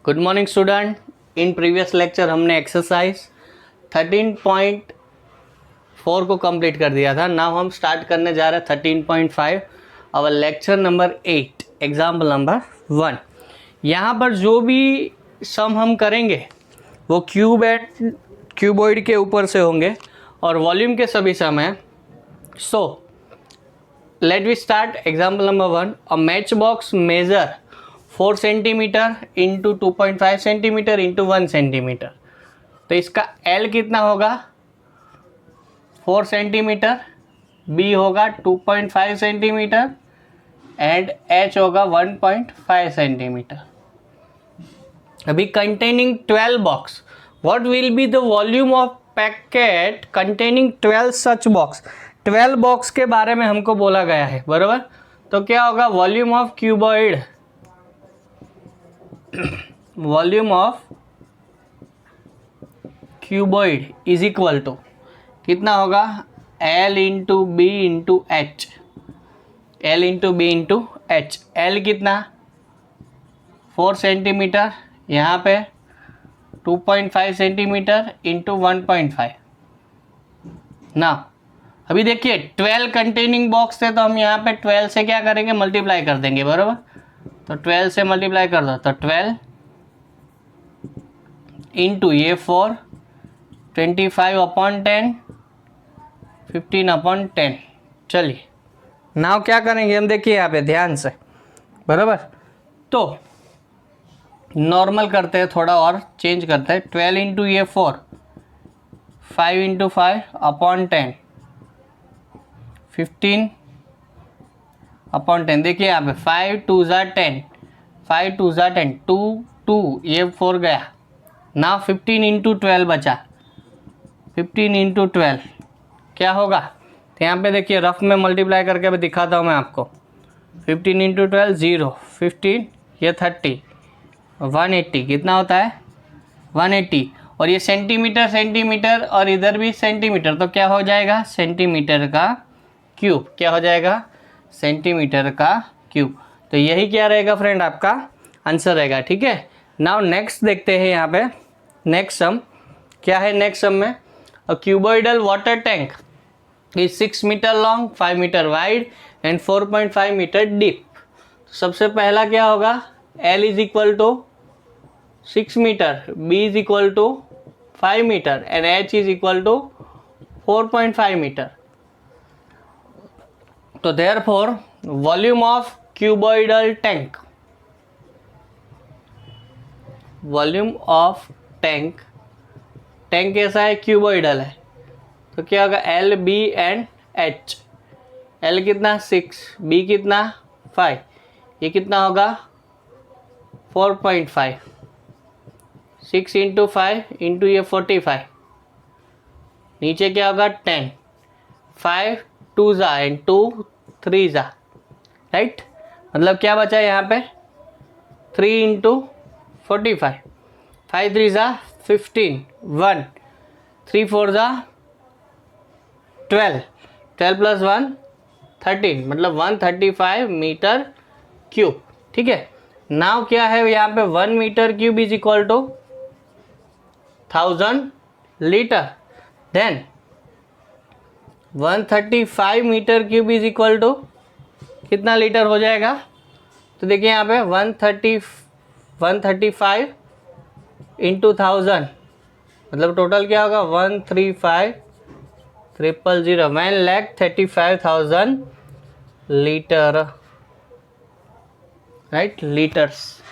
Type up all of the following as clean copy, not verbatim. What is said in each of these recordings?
Good morning student. In previous lecture हमने exercise 13.4 को complete कर दिया था। नाउ हम स्टार्ट करने जा रहे हैं 13.5 और लेक्चर नंबर 8 एग्जाम्पल नंबर 1। यहाँ पर जो भी सम हम करेंगे वो क्यूबॉइड के ऊपर से होंगे और वॉल्यूम के सभी सम हैं। So let we start example number 1। A match box measure 4 centimetre into 2.5 centimetre into 1 centimetre. तो इसका L कितना होगा 4 सेंटीमीटर, B होगा 2.5 सेंटीमीटर एंड H होगा 1.5 सेंटीमीटर। अभी containing 12 box, what will be the volume of packet containing 12 such box. 12 box के बारे में हमको बोला गया है, बराबर। तो क्या होगा volume of cuboid, volume of cuboid is equal to कितना होगा L into B into H, L into B into H. L कितना 4 सेंटीमीटर, यहाँ पे 2.5 सेंटीमीटर इंटू 1.5 ना। अभी देखिए 12 कंटेनिंग बॉक्स थे तो हम यहाँ पे 12 से क्या करेंगे मल्टीप्लाई कर देंगे, बराबर। तो 12 से मल्टीप्लाई कर दो तो 12 इंटू ये 4, 25/10, 15/10। चलिए नाउ क्या करेंगे हम, देखिए यहाँ पे ध्यान से, बराबर। तो नॉर्मल करते हैं, थोड़ा और चेंज करते हैं। 12 इंटू ये 4, 5 इंटू 5/10, 15/10। देखिए यहाँ पे 5 2 ज़ा 10, 5 2 ज़ा 10, 2 2 ये 4 गया। ना 15 इंटू 12 बचा, 15 इंटू 12 क्या होगा। तो यहाँ पे देखिए रफ में मल्टीप्लाई करके भी दिखाता हूँ मैं आपको। 15 इंटू 12 0, 15 ये 30, 180 कितना होता है 180। और ये सेंटीमीटर सेंटीमीटर और इधर भी सेंटीमीटर, तो क्या हो जाएगा सेंटीमीटर का क्यूब। क्या हो जाएगा सेंटीमीटर का क्यूब। तो यही क्या रहेगा फ्रेंड आपका आंसर रहेगा, ठीक है। नाउ नेक्स्ट देखते हैं यहाँ पे नेक्स्ट सम क्या है। नेक्स्ट सम में a cuboidal water tank is 6 metre long, 5 metre wide and 4.5 metre deep. सबसे पहला क्या होगा L is equal to 6 metre, B is equal to 5 metre and H is equal to 4.5 metre. तो therefore volume of cuboidal tank, volume of tank, tank कैसा है cuboidal है, तो क्या होगा L B and H। L कितना 6, B कितना 5, ये कितना होगा 4.5, 6 इंटू 5 इंटू ये 45, नीचे क्या होगा 10, 5 2 ज़ा एंड 2 3 ज़ा, राइट। मतलब क्या बचा यहाँ पे 3 इंटू 45, 5 3 ज़ा 15, 1 3 4 ज़ा 12, 12 प्लस 1 13, मतलब 135 मीटर क्यूब, ठीक है। नाउ क्या है यहाँ पे 1 metre cube is equal to 1000 litre. Then 135 metre cube is equal to कितना लीटर हो जाएगा। तो देखिए यहाँ पे 135 इंटू 1000, मतलब टोटल क्या होगा 135,000, 1,35,000 litre, right, litres.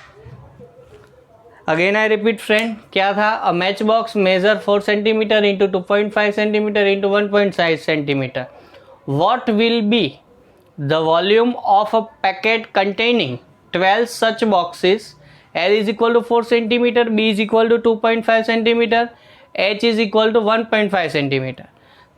Again I repeat friend, क्या था a match box measure 4 centimetre into 2.5 centimetre into 1.5 centimetre. What will be the volume of a packet containing 12 such boxes. L is equal to 4 centimetre, B is equal to 2.5 centimetre, H is equal to 1.5 centimetre.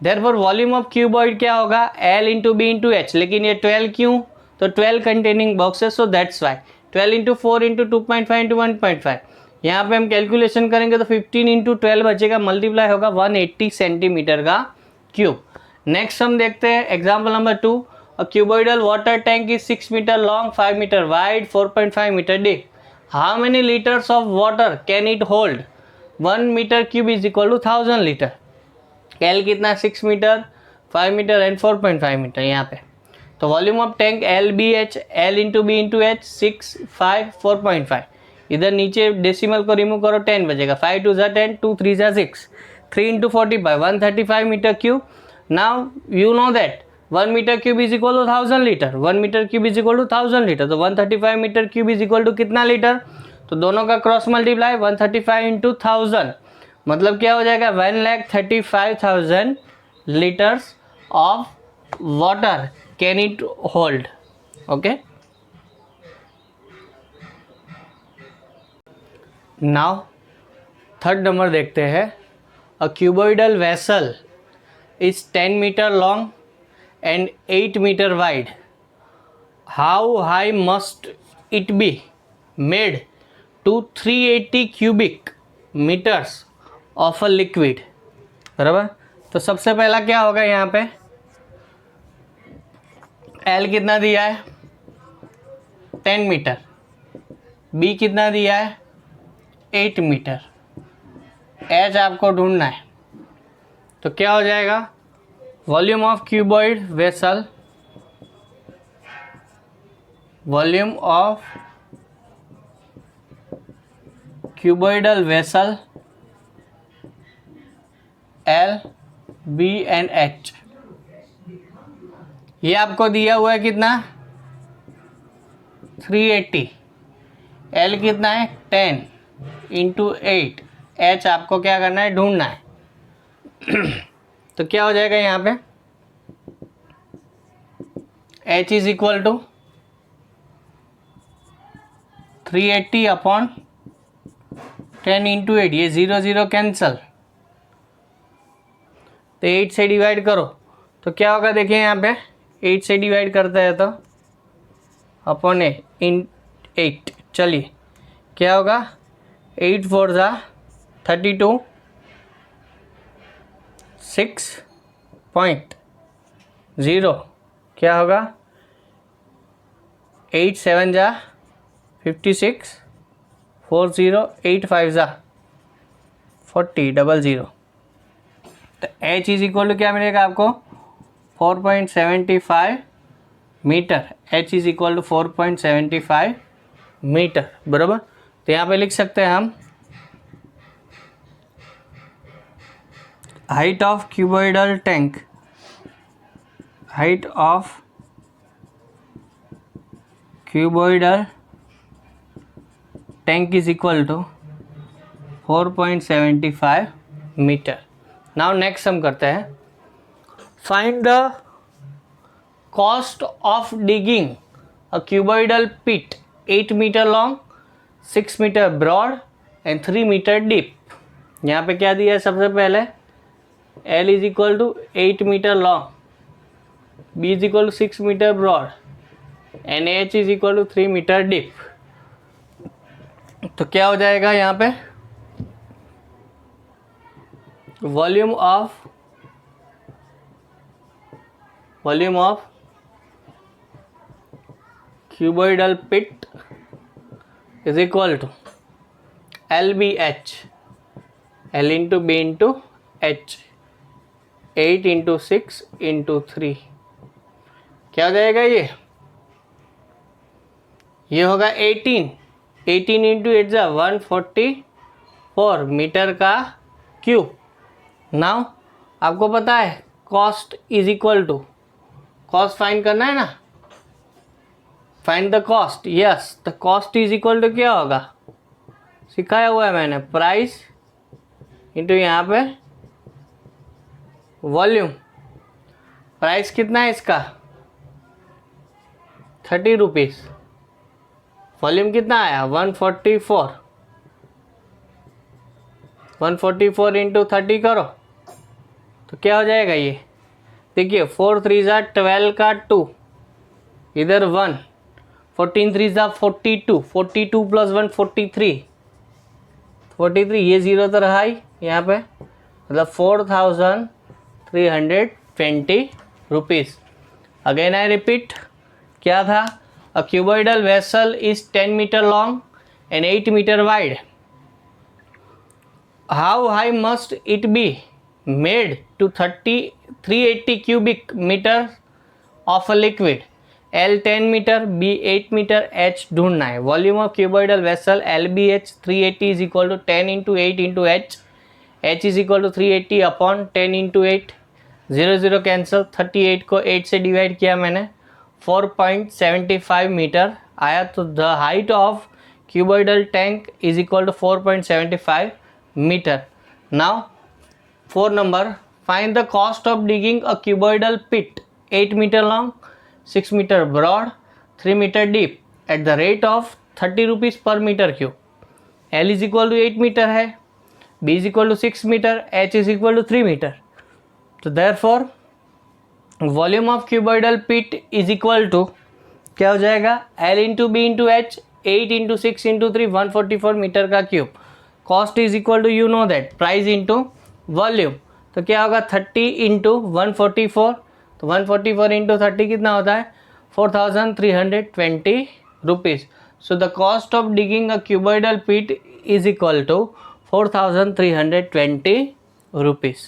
Therefore volume of cuboid क्या होगा L into B into H. लेकिन ये 12 क्यों, तो 12 containing boxes, so that's why 12 into 4 into 2.5 into 1.5। यहाँ पे हम calculation करेंगे तो 15 इंटू 12 बचेगा, मल्टीप्लाई होगा 180 सेंटीमीटर का क्यूब। नेक्स्ट हम देखते हैं example number 2। A cuboidal water tank is 6 metre long, 5 metre wide, 4.5 metre deep. How many litres of water can it hold, 1 metre cube is equal to 1000 litre. L कितना 6 metre, 5 metre and 4.5 metre यहाँ पे। तो volume of tank L B H, L into B into H, 6, 5, 4.5। इधर नीचे decimal को remove करो 10 बचेगा, 5 2 ज़ा 10, 2 3 ज़ा 6, 3 into 45, 135 metre cube. Now you know that 1 metre cube is equal to 1000 litre, 1 metre cube is equal to 1000 litre. तो 135 metre cube is equal to कितना litre, तो दोनों का क्रॉस मल्टीप्लाई 135 इंटू 1000, मतलब क्या हो जाएगा 1,35,000 litres of water can it hold. Okay, now third number देखते हैं। A cuboidal vessel is 10 metre long and 8 meter wide. How high must it be made to 380 cubic meters of a liquid? बराबर। तो सबसे पहला क्या होगा यहाँ पे, L कितना दिया है 10 मीटर, B कितना दिया है 8 मीटर, H आपको ढूंढना है। तो क्या हो जाएगा, volume of cuboid vessel, volume of cuboidal vessel L B and H, ये आपको दिया हुआ है कितना 380, एल कितना है 10 इंटू 8, एच आपको क्या करना है ढूंढना है। तो क्या हो जाएगा यहाँ पे, H is equal to 380 upon 10 into 8, ये 0 0 कैंसल, तो 8 से डिवाइड करो तो क्या होगा, देखिए यहाँ पे 8 से डिवाइड करते हैं तो अपॉन इन 8, चलिए क्या होगा 8 4 ज़ा 32, 6.0 क्या होगा 8 7 ज़ा 56, 4 0, 8 5 ज़ा 40, 00। तो H इज इक्वल टू क्या मिलेगा आपको 4.75 metre, H is equal to 4.75 metre, बराबर। तो यहाँ पे लिख सकते हैं हम height of cuboidal tank, height of cuboidal tank is equal to 4.75 metre. Now next हम करते हैं, find the cost of digging a cuboidal pit 8 metre long, 6 metre broad and 3 metre deep. यहाँ पे क्या दिया है, सबसे पहले L is equal to 8 metre long, B is equal to 6 metre broad and H is equal to 3 metre deep. तो क्या हो जाएगा यहाँ पे, volume of cuboidal pit is equal to LBH, L into B into H, 8 into 6 into 3, क्या हो जाएगा ये होगा 18 इंटू 8 ज़ा 144 मीटर का क्यूब। नाउ आपको पता है cost is equal to, cost find करना है ना, find the cost, yes the cost is equal to क्या होगा, सिखाया हुआ है मैंने, प्राइस इंटू यहाँ पे वॉल्यूम। प्राइस कितना है इसका 30 रुपीज़, वॉल्यूम कितना आया 144 इंटू 30 करो तो क्या हो जाएगा ये, देखिए 4 3 ज़ा 12 का 2, इधर 1, 14 3 ज़ा 42, 42 प्लस 1 43, ये जीरो तो रहा ही यहाँ पे, मतलब 4,320 रुपीज़। अगेन आई रिपीट, क्या था, a cuboidal vessel is 10 metre long and 8 meter wide. How high must it be made to 380 cubic meter of a liquid? L 10 meter, B 8 meter, H ढूंढना है. Volume of cuboidal vessel LBH 380 is equal to 10 into 8 into H. H is equal to 380 upon 10 into 8. 0 0 cancel. 38 को 8 से divide किया मैंने. 4.75 metre आया. तो the height of cuboidal tank is equal to 4.75 meter. Now 4 number, find the cost of digging a cuboidal pit 8 meter long, 6 meter broad, 3 meter deep at the rate of 30 rupees per meter cube. L is equal to 8 meter है, B is equal to 6 meter, H is equal to 3 meter. तो therefore volume of cuboidal pit is equal to क्या हो जाएगा? L into B into H, 8 into 6 into 3, 144 metre का cube. Cost is equal to you know that price into volume. तो क्या होगा? 30 into 144. तो 144 into 30 कितना होता है? 4320 rupees. So the cost of digging a cuboidal pit is equal to 4320 rupees.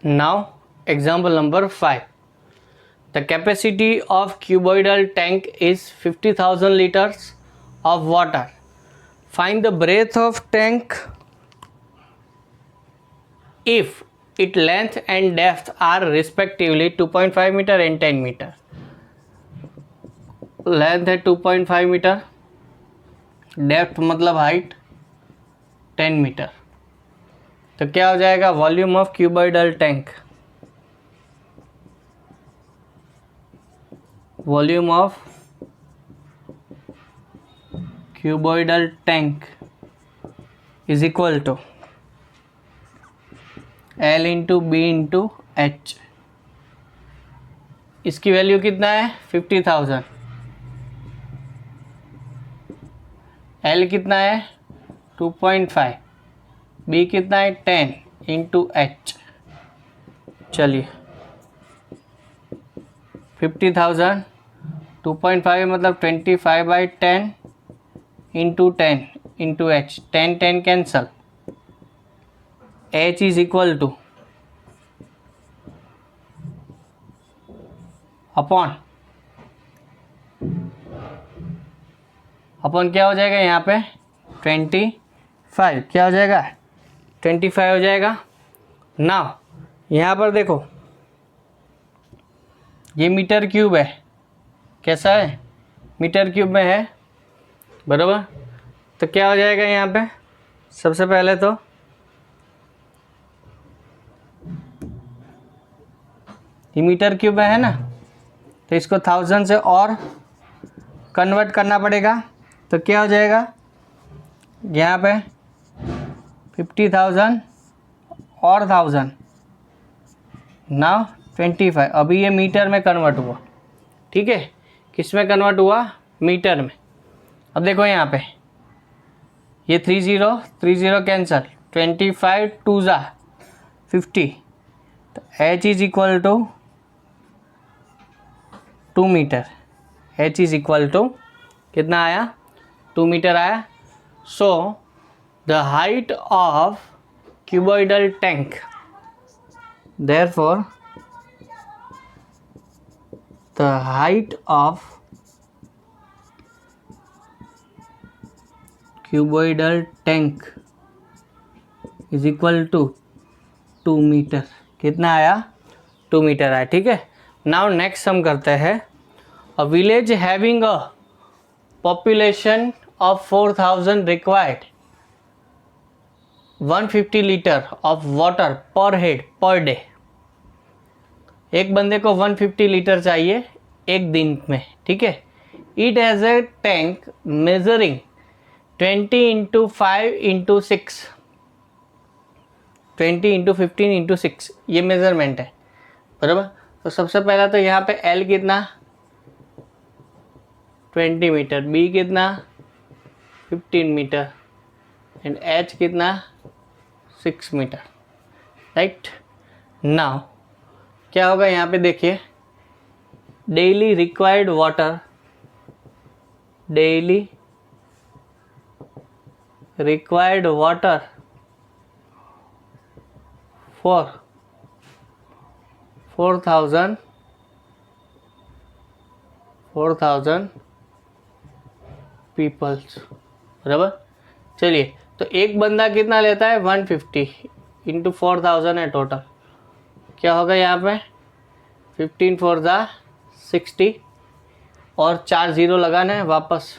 Now example number 5. The capacity of cuboidal tank is 50,000 liters of water. Find the breadth of tank if its length and depth are respectively 2.5 meter and 10 meter. Length है 2.5 metre, depth मतलब height 10 metre. तो क्या हो जाएगा? Volume of cuboidal tank. Volume of cuboidal tank is equal to L into B into H. इसकी value कितना है? 50,000. L कितना है? 2.5. B कितना है? 10 into H. चलिए 50,000 2.5 मतलब 25 by 10 into 10 into H. 10 10 cancel. H is equal two upon क्या हो जाएगा यहाँ पे? 25. क्या हो जाएगा? 25 हो जाएगा. नाउ यहाँ पर देखो, ये मीटर क्यूब है. कैसा है? मीटर क्यूब में है, बराबर. तो क्या हो जाएगा यहाँ पे? सबसे पहले तो ये मीटर क्यूब में है ना, तो इसको 1000 से और कन्वर्ट करना पड़ेगा. तो क्या हो जाएगा यहाँ पे? 50,000 और 1000 नाउ 25. अभी ये मीटर में कन्वर्ट हुआ. ठीक है, किस में कन्वर्ट हुआ? मीटर में. अब देखो यहाँ पे ये 30 कैंसल. 25 2 ज़ा 50. तो H is equal to 2 metre. H is equal to कितना आया? 2 मीटर आया. So the height of cuboidal tank, therefore the height of cuboidal tank is equal to 2 metre. कितना आया? 2 मीटर आया. ठीक है. नाउ नेक्स्ट हम करते हैं. अ village having a population of 4000 required 150 litre of water पर हेड पर डे. एक बंदे को 150 लीटर चाहिए एक दिन में. ठीक है. It has a tank measuring 20 into 5 into 6, 20 into 15 into 6 ये मेज़रमेंट है, बराबर. तो सबसे पहला तो यहाँ पे L कितना? 20 मीटर. B कितना? 15 मीटर. एंड H कितना? 6 मीटर. राइट. नाउ क्या होगा यहाँ पे? देखिए, daily required water daily required water for 4,000 peoples, बराबर। चलिए, तो एक बंदा कितना लेता है 150 इंटू 4,000 है टोटल, क्या होगा यहाँ पे 15 4 ज़ा 60 और 4 ज़ीरो लगाना है वापस,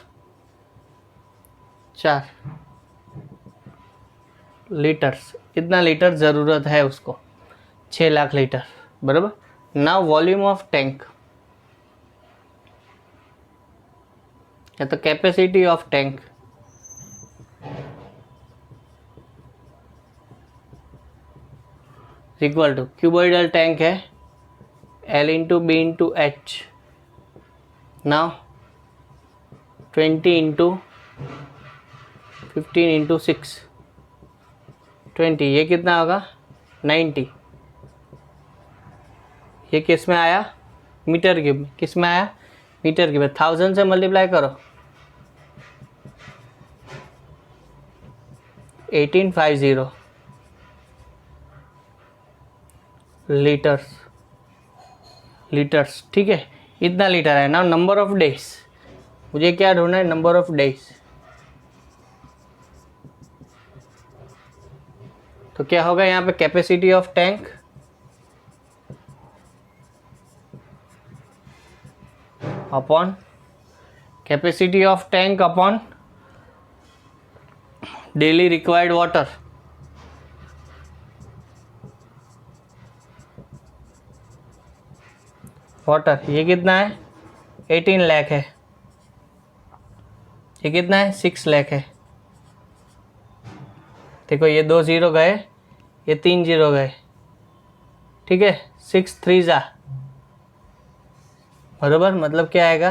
4 लीटर्स, इतना लीटर ज़रूरत है उसको, 6 लाख लीटर, बराबर। नाउ वॉल्यूम ऑफ टैंक या तो capacity of tank equal to cuboidal tank है L into B into H, now 20 into 15 into 6 20, ये कितना होगा 90, ये किस में आया मीटर क्यूब में, किस में आया मीटर क्यूब में, 1000 से मल्टीप्लाई करो 1850 लीटर्स, ठीक है, इतना लीटर है ना। नंबर ऑफ डेज, मुझे क्या ढूंढना है, नंबर ऑफ डेज, तो क्या होगा यहाँ पे capacity of tank upon capacity of tank upon daily required water, ये कितना है 18 लाख है, ये कितना है 6 लाख है, देखो ये 2 ज़ीरो गए, ये 3 ज़ीरो गए, ठीक है, 6 3 ज़ा, बराबर, मतलब क्या आएगा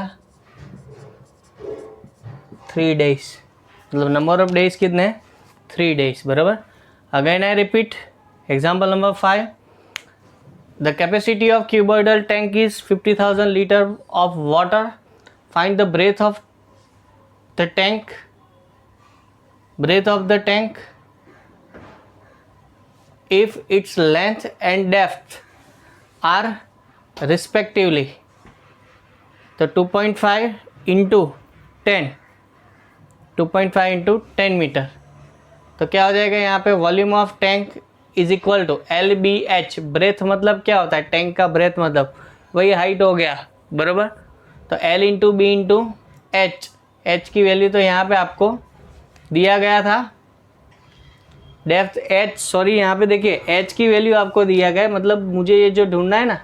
3 डेज, मतलब नंबर ऑफ डेज कितने 3 डेज, बराबर। Again I repeat example number 5, the capacity of cuboidal tank is 50,000 liter of water, find the breadth of the tank if its length and depth are respectively, तो 2.5 into 10 metre, तो क्या हो जाएगा यहाँ पे volume of tank is equal to L B H, breadth मतलब क्या होता है टैंक का ब्रेथ मतलब वही हाइट हो गया, बराबर। तो L into B into H, H की वैल्यू तो यहाँ पे आपको दिया गया था, डेप्थ एच, सॉरी यहाँ पे देखिए एच की वैल्यू आपको दिया गया है, मतलब मुझे ये जो ढूंढना है ना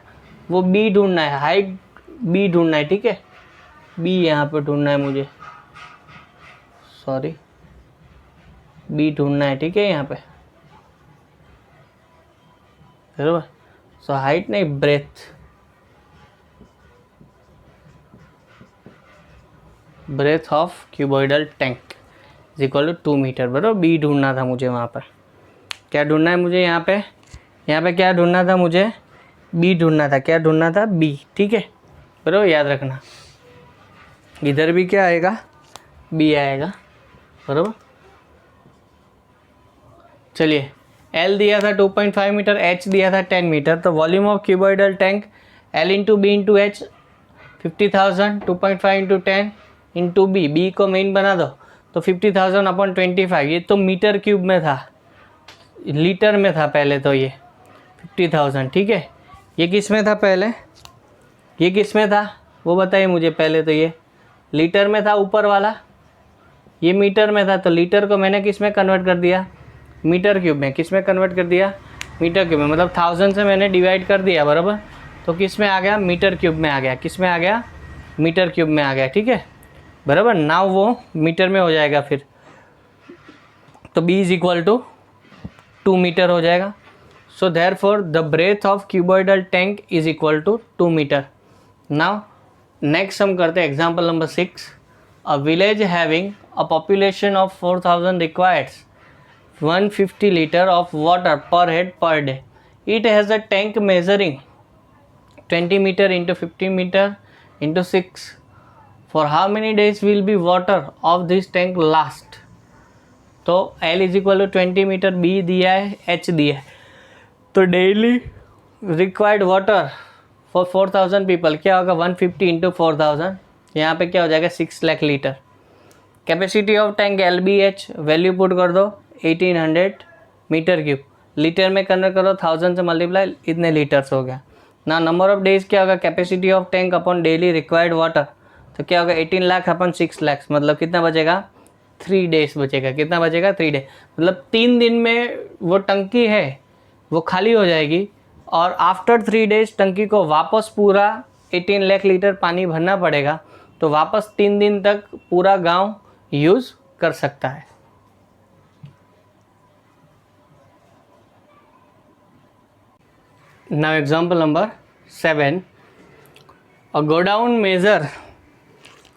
वो बी ढूंढना है, हाइट बी ढूंढना है, ठीक है, बी यहाँ पे ढूंढना है मुझे, सॉरी बी ढूंढना है, ठीक है, यहाँ पे बराबर। सो हाइट नहीं breadth of cuboidal tank is equal to 2 metre, बराबर। बी ढूंढना था मुझे, वहाँ पर क्या ढूंढना है मुझे, यहाँ पे क्या ढूंढना था मुझे, बी ढूंढना था, क्या ढूंढना था बी, ठीक है, बराबर, याद रखना इधर भी क्या आएगा बी आएगा, बराबर। चलिए L दिया था 2.5 मीटर, H दिया था 10 मीटर, तो volume of cuboidal tank L into B into H 50,000, 2.5 into 10 into B को मेन बना दो, तो 50,000 अपॉन 25, ये तो मीटर क्यूब में था, लीटर में था पहले, तो ये 50,000, ठीक है, ये किस में था पहले, ये किस में था वो बताइए मुझे पहले, तो ये लीटर में था ऊपर वाला, ये मीटर में था, तो लीटर को मैंने किस में कन्वर्ट कर दिया मीटर क्यूब में, किस में कन्वर्ट कर दिया मीटर क्यूब में, मतलब 1000 से मैंने डिवाइड कर दिया, बराबर, तो किस में आ गया मीटर क्यूब में आ गया, किस में आ गया मीटर क्यूब में आ गया, ठीक है, बराबर। नाउ वो मीटर में हो जाएगा फिर, तो b is equal to 2 metre हो जाएगा। So therefore the breadth of cuboidal tank is equal to 2 metre. Now next हम करते हैं example number 6, a village having a population of 4000 requires 150 liter of water per head per day. It has a tank measuring 20 meter into 50 meter into 6 for how many days will be water of this tank last. तो L is equal to 20 metre, B दिया है, H दिया है, तो daily required water for 4000 people क्या होगा 150 into 4000, यहाँ पे क्या हो जाएगा 6 lakh litre. Capacity of tank LBH value put कर दो 1800 मीटर क्यूब, लीटर में कन्वर्ट करो 1000 से मल्टीप्लाई, इतने लीटर्स हो गया ना। नंबर ऑफ डेज क्या होगा capacity of tank upon daily required water, तो क्या होगा 18 लाख अपन 6 लाख, मतलब कितना बचेगा 3 डेज बचेगा। कितना बचेगा 3 डे, मतलब 3 दिन में वो टंकी है वो खाली हो जाएगी और आफ्टर 3 डेज टंकी को वापस पूरा 18 लाख लीटर पानी भरना पड़ेगा, तो वापस 3 दिन तक पूरा गांव यूज़ कर सकता है। Now example number 7, a godown measure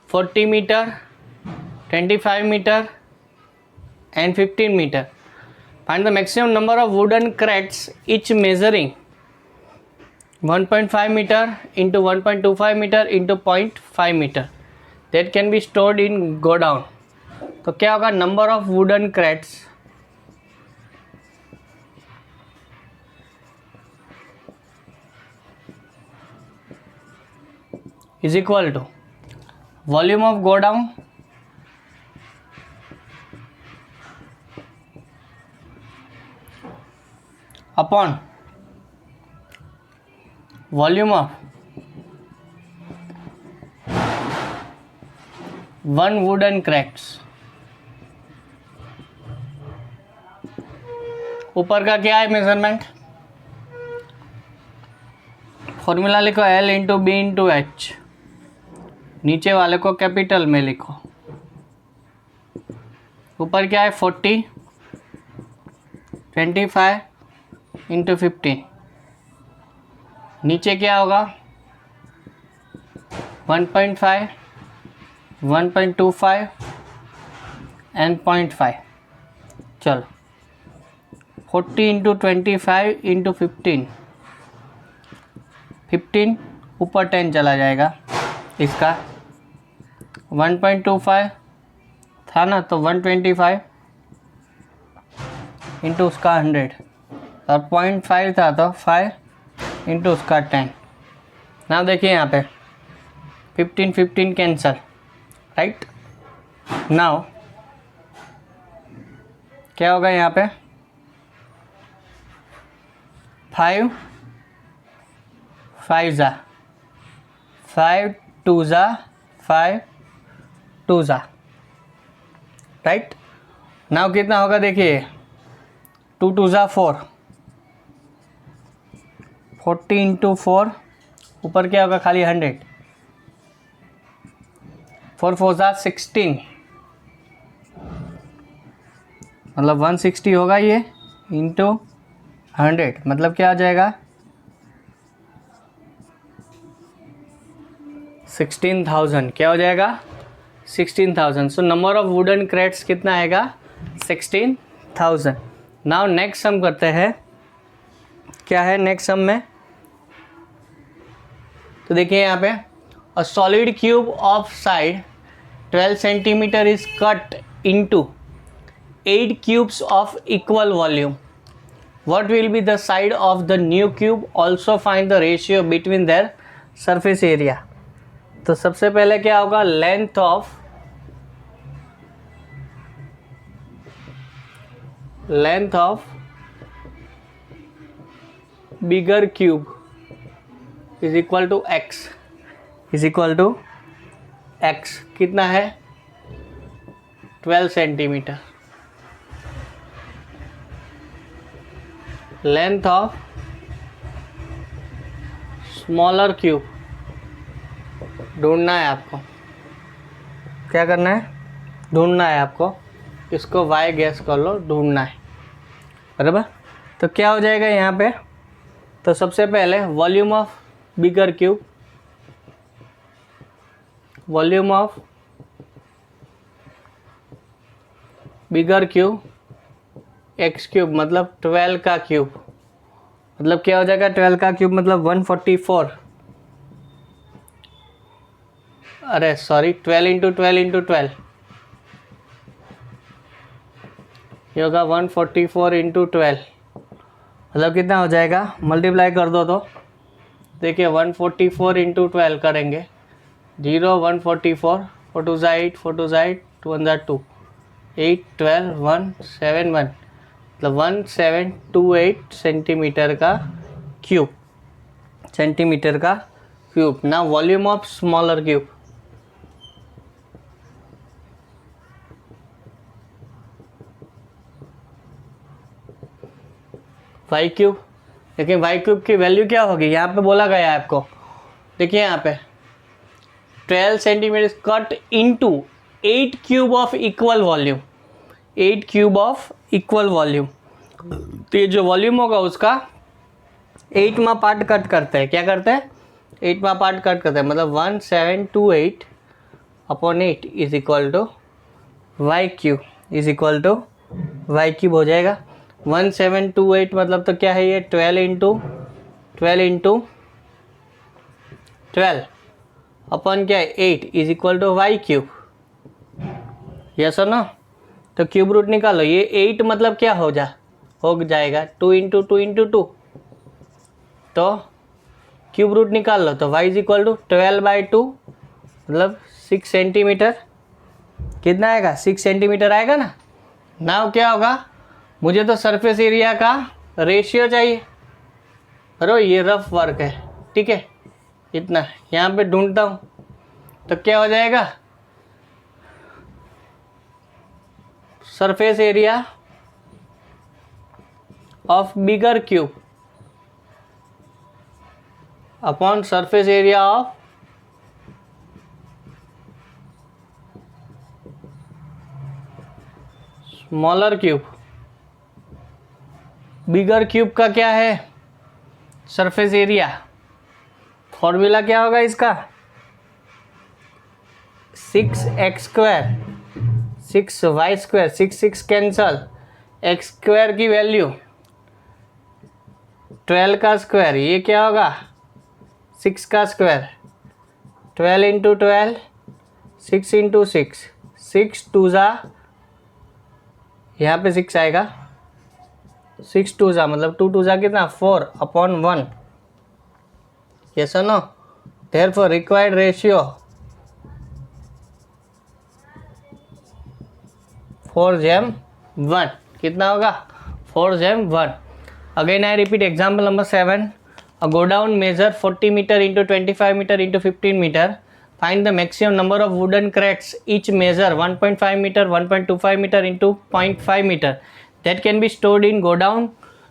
40 meter, 25 meter and 15 meter. Find the maximum number of wooden crates each measuring 1.5 meter into 1.25 meter into 0.5 meter that can be stored in godown. तो क्या होगा number of wooden crates is equal to volume of godown upon volume of one wooden crates। ऊपर का क्या है measurement, formula लिखो L into B into H, नीचे वाले को कैपिटल में लिखो। ऊपर क्या है 40, 25 इंटू 15, नीचे क्या होगा 1.5, 1.25 एंड 0.5। चलो 40 इंटू 25 इंटू 15, 15 ऊपर 10 चला जाएगा, इसका 1.25 था ना, तो 125 इंटू उसका 100 और 0.5 था तो 5 इंटू उसका 10। ना देखिए यहाँ पे 15 15 कैंसल, राइट। नाउ क्या होगा यहाँ पे 5 5 जा 5 2 जा 5 2 जा, राइट। नाउ कितना होगा देखिए 2 2 जा 4, 40 इंटू 4, ऊपर क्या होगा खाली 100, 4 4 जा 16, मतलब 160 होगा ये इंटू 100, मतलब क्या आ जाएगा 16,000। क्या हो जाएगा 16,000। So number of wooden crates कितना आएगा 16,000। नाउ नेक्स्ट सम करते हैं, क्या है नेक्स्ट सम में, तो देखिए यहाँ पे a solid cube of side 12 centimetre is cut into 8 cubes of equal volume. What will be the side of the new cube? Also find the ratio between their surface area। तो सबसे पहले क्या होगा length of bigger cube is equal to X, कितना है 12 centimetre. Length of smaller cube ढूंढना है आपको, क्या करना है ढूंढना है आपको, इसको y गैस कर लो, ढूंढना है बराबर। तो क्या हो जाएगा यहाँ पे, तो सबसे पहले volume of bigger cube, volume of bigger cube x cube मतलब 12 का क्यूब, मतलब क्या हो जाएगा 12 का क्यूब मतलब 144 अरे सॉरी 12 इंटू 12 इंटू 12, ये होगा 144 इंटू 12, मतलब कितना हो जाएगा, मल्टीप्लाई कर दो तो देखिए 144 इंटू 12 करेंगे, 0 144, 4 2 ज़ा 8, 4 2 ज़ा 8, 2 1 ज़ा 2, 8 12 171, मतलब 1728 सेंटीमीटर का क्यूब, सेंटीमीटर का क्यूब। ना volume of smaller cube, Y cube. लेकिन वाई क्यूब की वैल्यू क्या होगी, यहाँ पे बोला गया है आपको, देखिए यहाँ पे 12 centimetre cut into 8 cube of equal volume, 8 cube of equal volume. तो ये जो वॉल्यूम होगा उसका 8वां पार्ट कट करते हैं, क्या करते हैं, 8वां पार्ट कट करते हैं, मतलब 1728 upon 8 is equal to y cube, is equal to y cube हो जाएगा। 1728 मतलब तो क्या है ये, 12 इंटू 12 अपॉन क्या है 8 is equal to y cube, yes और नो। तो क्यूब रूट निकालो, ये 8 मतलब क्या हो जाएगा 2 इंटू 2 इंटू 2, तो क्यूब रूट निकाल लो, तो y इज इक्वल टू 12/2 मतलब 6 सेंटीमीटर, कितना आएगा 6 सेंटीमीटर आएगा ना। नाउ क्या होगा, मुझे तो सरफेस एरिया का रेशियो चाहिए, अरे ये रफ वर्क है, ठीक है, इतना यहाँ पे ढूंढता हूँ, तो क्या हो जाएगा, surface area of bigger cube upon surface area of smaller cube. Bigger cube का क्या है, सरफेस एरिया, फॉर्मूला क्या होगा इसका, 6x² 6y², 6 कैंसल, x² की वैल्यू 12 का स्क्वायर, ये क्या होगा 6 का स्क्वायर, 12 इंटू 12, 6 इंटू 6, 6 2 ज़ा, यहाँ पे 6 आएगा, 6 2 ज़ा मतलब 2 2 ज़ा कितना 4 अपॉन 1, यस और नो। देयरफॉर रिक्वायर्ड रेशियो 4:1, कितना होगा 4:1। Again I repeat example number 7, a go down measure 40 meter into 25 meter into 15 meter, find the maximum number of wooden crates, each measure 1.5 meter 1.25 meter into 0.5 meter that can be stored in go down।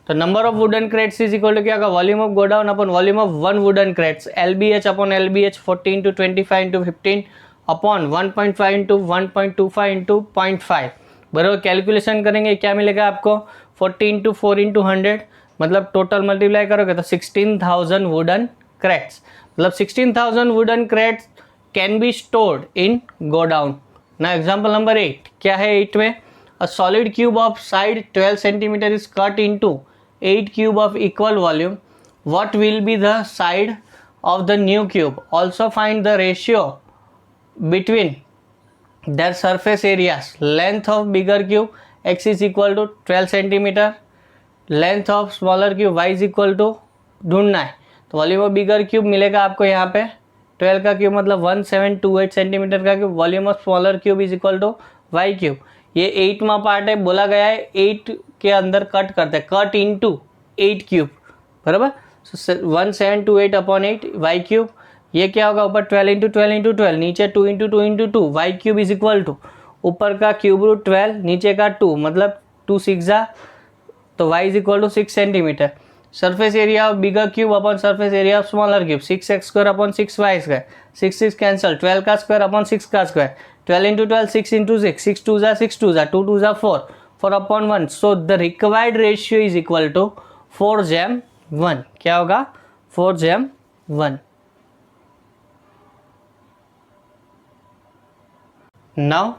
तो number of wooden crates is equal to क्या होगा, volume of go down upon volume of one wooden crates, LBH upon LBH 40 into 25 into 15 upon 1.5 into 1.25 into 0.5, बराबर calculation करेंगे, क्या मिलेगा आपको 40 into 4 into 100, मतलब total multiply करोगे तो 16,000 वुडन क्रेट्स, मतलब 16,000 wooden crates can be stored in go down. ना एग्जाम्पल नंबर 8 क्या है, 8 में a solid cube of side 12 centimetre is cut into 8 cube of equal volume, what will be the side of the new cube, also find the ratio between their surface areas, length of bigger cube x is equal to 12 centimetre, length of smaller cube y is equal to ढूंढना है, तो volume of bigger cube मिलेगा आपको यहाँ पे 12 का cube मतलब 1728 centimetre का cube, volume of smaller cube is equal to y cube. ये 8वां पार्ट है, बोला गया है 8 के अंदर कट करते हैं, कट इनटू 8 क्यूब, बराबर। सो 1728 अपॉन 8 वाई क्यूब, ये क्या होगा ऊपर 12 इंटू 12 इंटू 12, नीचे 2 into 2 into 2, y cube is equal to ऊपर का क्यूब रूट 12 नीचे का 2 मतलब 2 6 ज़ा, तो y is equal to 6 centimetre. Surface area of bigger cube upon surface area of smaller cube, 6x² अपॉन 6y², 6 6 कैंसल, 12 का स्क्वायर अपॉन 6 का स्क्वायर, 12 इंटू 12 6 इंटू 6, 6 2 ज़ा 6 2 ज़ा 2 2 ज़ा 4, 4 upon 1, so the required ratio is equal to 4:1, क्या होगा 4:1। Now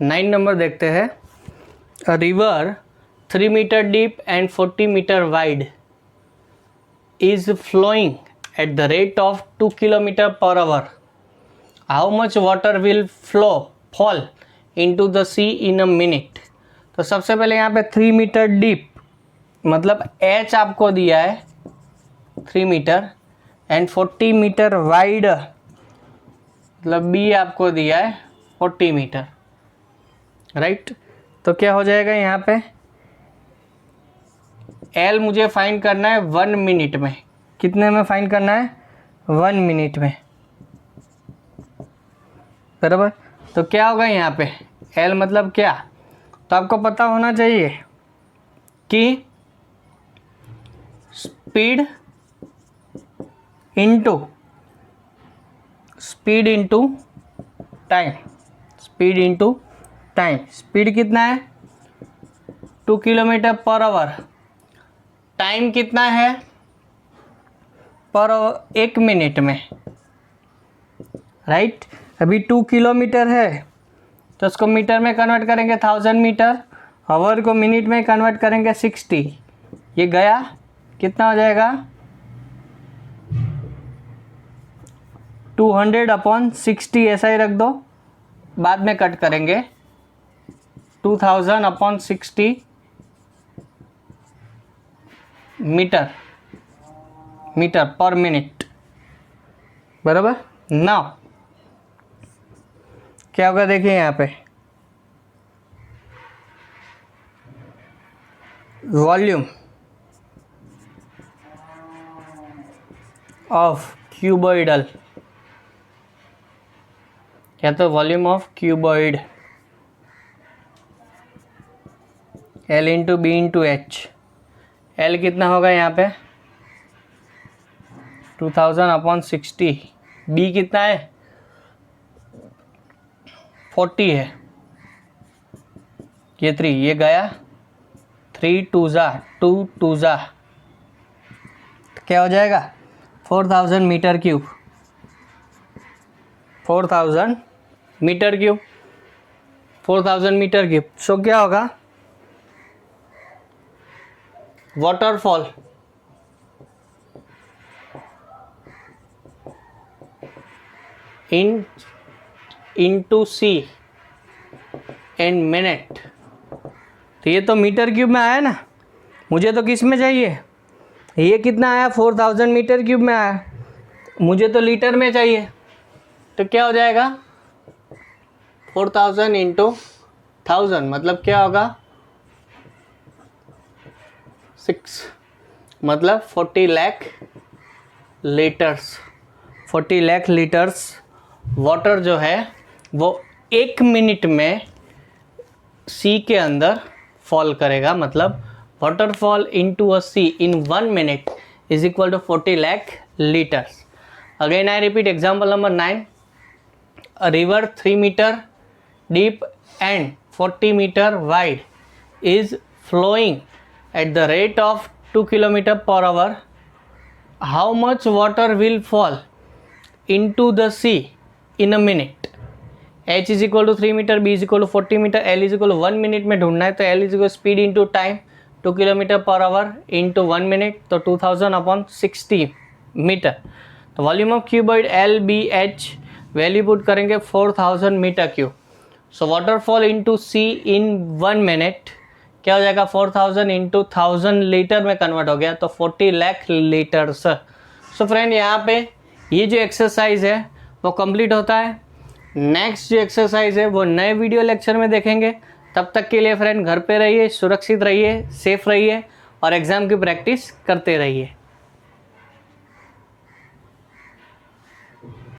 9 number देखते हैं, a river 3 meter deep and 40 meter wide is flowing at the rate of 2 km per hour how much water will fall into the sea in a minute. तो सबसे पहले यहाँ पे 3 metre deep, मतलब H आपको दिया है 3 मीटर एंड 40 मीटर वाइड, मतलब बी आपको दिया है 40 मीटर, राइट। तो क्या हो जाएगा यहाँ पे, एल मुझे फाइंड करना है 1 मिनट में। कितने में फाइंड करना है? 1 मिनट में, बराबर। तो क्या होगा यहाँ पे, एल मतलब क्या, तो आपको पता होना चाहिए कि speed into time, speed into time. Speed कितना है 2 किलोमीटर पर आवर, टाइम कितना है पर 1 मिनट में, राइट। अभी 2 किलोमीटर है तो उसको मीटर में कन्वर्ट करेंगे 1000 मीटर, आवर को मिनट में कन्वर्ट करेंगे 60। ये गया, कितना हो जाएगा 200/60, ऐसा ही रख दो, बाद में कट करेंगे। 2000/60 मीटर पर मिनट, बराबर। नाउ क्या होगा देखिए यहाँ पे, वॉल्यूम ऑफ क्यूबॉइडल, क्या तो volume of cuboid L into B into h. L कितना होगा यहाँ पे 2000/60, बी कितना है 40 है, ये 3, ये गया 3 2 2 क्या हो जाएगा 4000 metre cube, 4000 metre cube, 4000 metre cube. So क्या होगा, waterfall into sea in minute. तो ये तो मीटर क्यूब में आया ना, मुझे तो किस में चाहिए, ये कितना आया 4000 मीटर क्यूब में आया, मुझे तो लीटर में चाहिए। तो क्या हो जाएगा 4000 इंटू 1000, मतलब क्या होगा 6, मतलब 40 lakh litres. 40 lakh litres water जो है वो 1 मिनट में सी के अंदर फॉल करेगा, मतलब waterfall into a sea in 1 minute is equal to 40 lakh litres. Again I repeat example number 9, a river 3 meter deep and 40 meter wide is flowing at the rate of 2 km per hour. How much water will fall into the sea in a minute? H is equal to 3 meter, B is equal to 40 meter, L is equal to 1 minute में ढूंढना है, तो L is equal to speed into time 2 km per hour into 1 minute, तो 2000/60 metre. तो volume of cuboid l B h value put करेंगे 4000 metre cube. So waterfall into sea in 1 minute क्या हो जाएगा 4000 इंटू 1000 लीटर में convert हो गया, तो 40 लाख लीटर्स। सो फ्रेंड यहाँ पे ये जो एक्सरसाइज है वो कंप्लीट होता है। नेक्स्ट जो एक्सरसाइज है वो नए वीडियो लेक्चर में देखेंगे। तब तक के लिए फ्रेंड घर पे रहिए, सुरक्षित रहिए, सेफ रहिए और एग्ज़ाम की प्रैक्टिस करते रहिए।